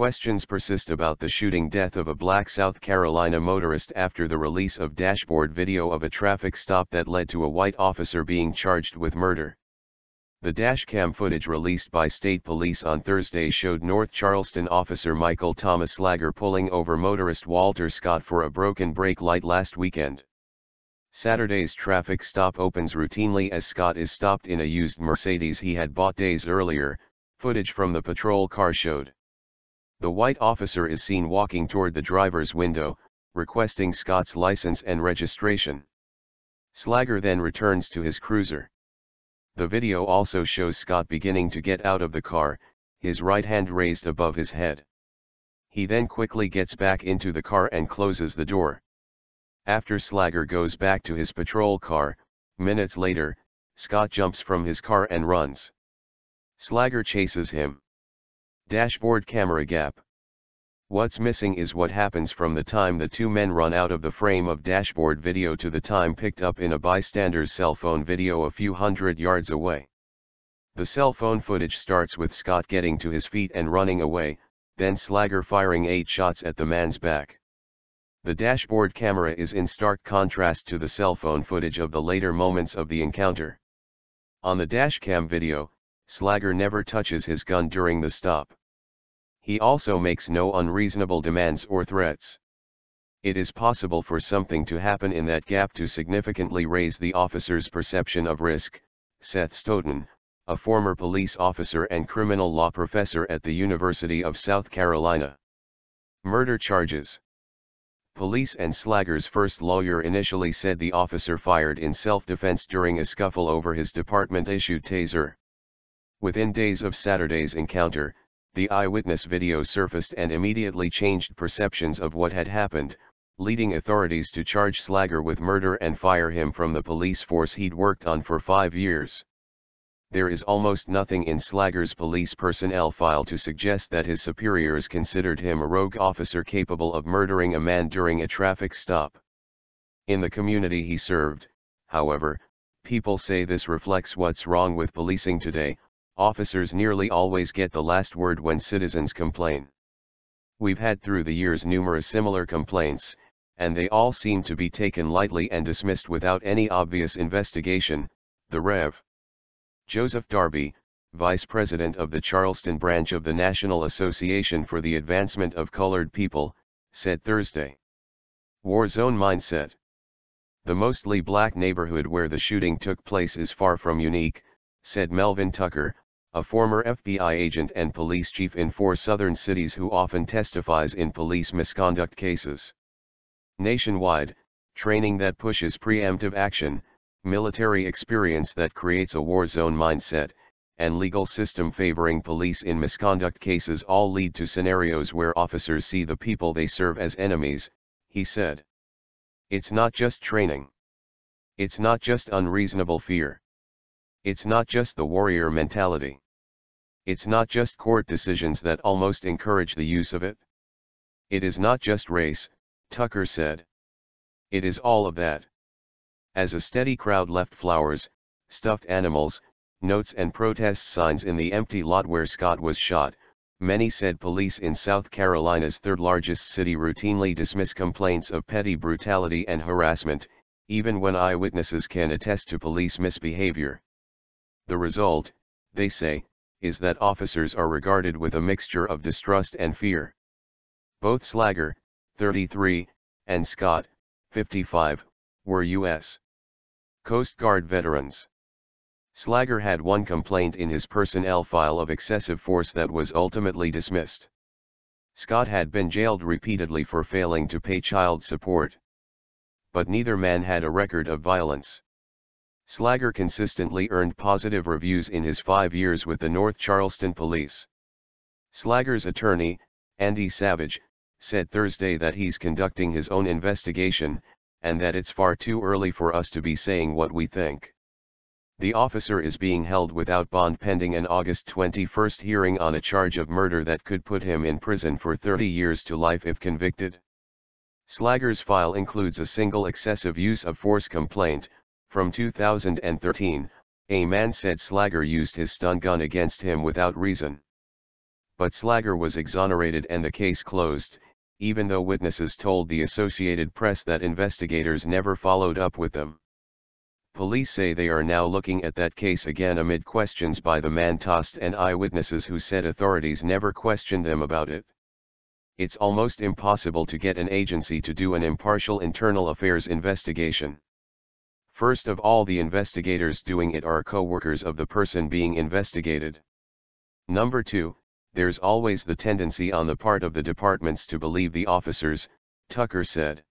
Questions persist about the shooting death of a black South Carolina motorist after the release of dashboard video of a traffic stop that led to a white officer being charged with murder. The dashcam footage released by state police on Thursday showed North Charleston officer Michael Thomas Slager pulling over motorist Walter Scott for a broken brake light last weekend. Saturday's traffic stop opens routinely as Scott is stopped in a used Mercedes he had bought days earlier, footage from the patrol car showed. The white officer is seen walking toward the driver's window, requesting Scott's license and registration. Slager then returns to his cruiser. The video also shows Scott beginning to get out of the car, his right hand raised above his head. He then quickly gets back into the car and closes the door. After Slager goes back to his patrol car, minutes later, Scott jumps from his car and runs. Slager chases him. Dashboard camera gap. What's missing is what happens from the time the two men run out of the frame of dashboard video to the time picked up in a bystander's cell phone video a few hundred yards away. The cell phone footage starts with Scott getting to his feet and running away, then Slager firing 8 shots at the man's back. The dashboard camera is in stark contrast to the cell phone footage of the later moments of the encounter. On the dashcam video, Slager never touches his gun during the stop. He also makes no unreasonable demands or threats. It is possible for something to happen in that gap to significantly raise the officer's perception of risk, Seth Stoughton, a former police officer and criminal law professor at the University of South Carolina. Murder charges. Police and Slager's first lawyer initially said the officer fired in self-defense during a scuffle over his department-issued taser. Within days of Saturday's encounter, the eyewitness video surfaced and immediately changed perceptions of what had happened, leading authorities to charge Slager with murder and fire him from the police force he'd worked on for 5 years. There is almost nothing in Slager's police personnel file to suggest that his superiors considered him a rogue officer capable of murdering a man during a traffic stop. In the community he served, however, people say this reflects what's wrong with policing today. Officers nearly always get the last word when citizens complain. We've had through the years numerous similar complaints, and they all seem to be taken lightly and dismissed without any obvious investigation, the Rev. Joseph Darby, Vice President of the Charleston branch of the National Association for the Advancement of Colored People, said Thursday. War zone mindset. The mostly black neighborhood where the shooting took place is far from unique, said Melvin Tucker, a former FBI agent and police chief in 4 southern cities who often testifies in police misconduct cases. Nationwide, training that pushes preemptive action, military experience that creates a war zone mindset, and legal system favoring police in misconduct cases all lead to scenarios where officers see the people they serve as enemies, he said. It's not just training. It's not just unreasonable fear. It's not just the warrior mentality. It's not just court decisions that almost encourage the use of it. It is not just race, Tucker said. It is all of that. As a steady crowd left flowers, stuffed animals, notes and protest signs in the empty lot where Scott was shot, many said police in South Carolina's third-largest city routinely dismiss complaints of petty brutality and harassment, even when eyewitnesses can attest to police misbehavior. The result, they say, is that officers are regarded with a mixture of distrust and fear. Both Slager, 33, and Scott, 55, were U.S. Coast Guard veterans. Slager had one complaint in his personnel file of excessive force that was ultimately dismissed. Scott had been jailed repeatedly for failing to pay child support. But neither man had a record of violence. Slager consistently earned positive reviews in his 5 years with the North Charleston Police. Slager's attorney, Andy Savage, said Thursday that he's conducting his own investigation, and that it's far too early for us to be saying what we think. The officer is being held without bond pending an August 21 hearing on a charge of murder that could put him in prison for 30 years to life if convicted. Slager's file includes a single excessive use of force complaint. From 2013, a man said Slager used his stun gun against him without reason. but Slager was exonerated and the case closed, even though witnesses told the Associated Press that investigators never followed up with them. Police say they are now looking at that case again amid questions by the man tossed and eyewitnesses who said authorities never questioned them about it. It's almost impossible to get an agency to do an impartial internal affairs investigation. First of all, the investigators doing it are co-workers of the person being investigated. Number 2, there's always the tendency on the part of the departments to believe the officers, Tucker said.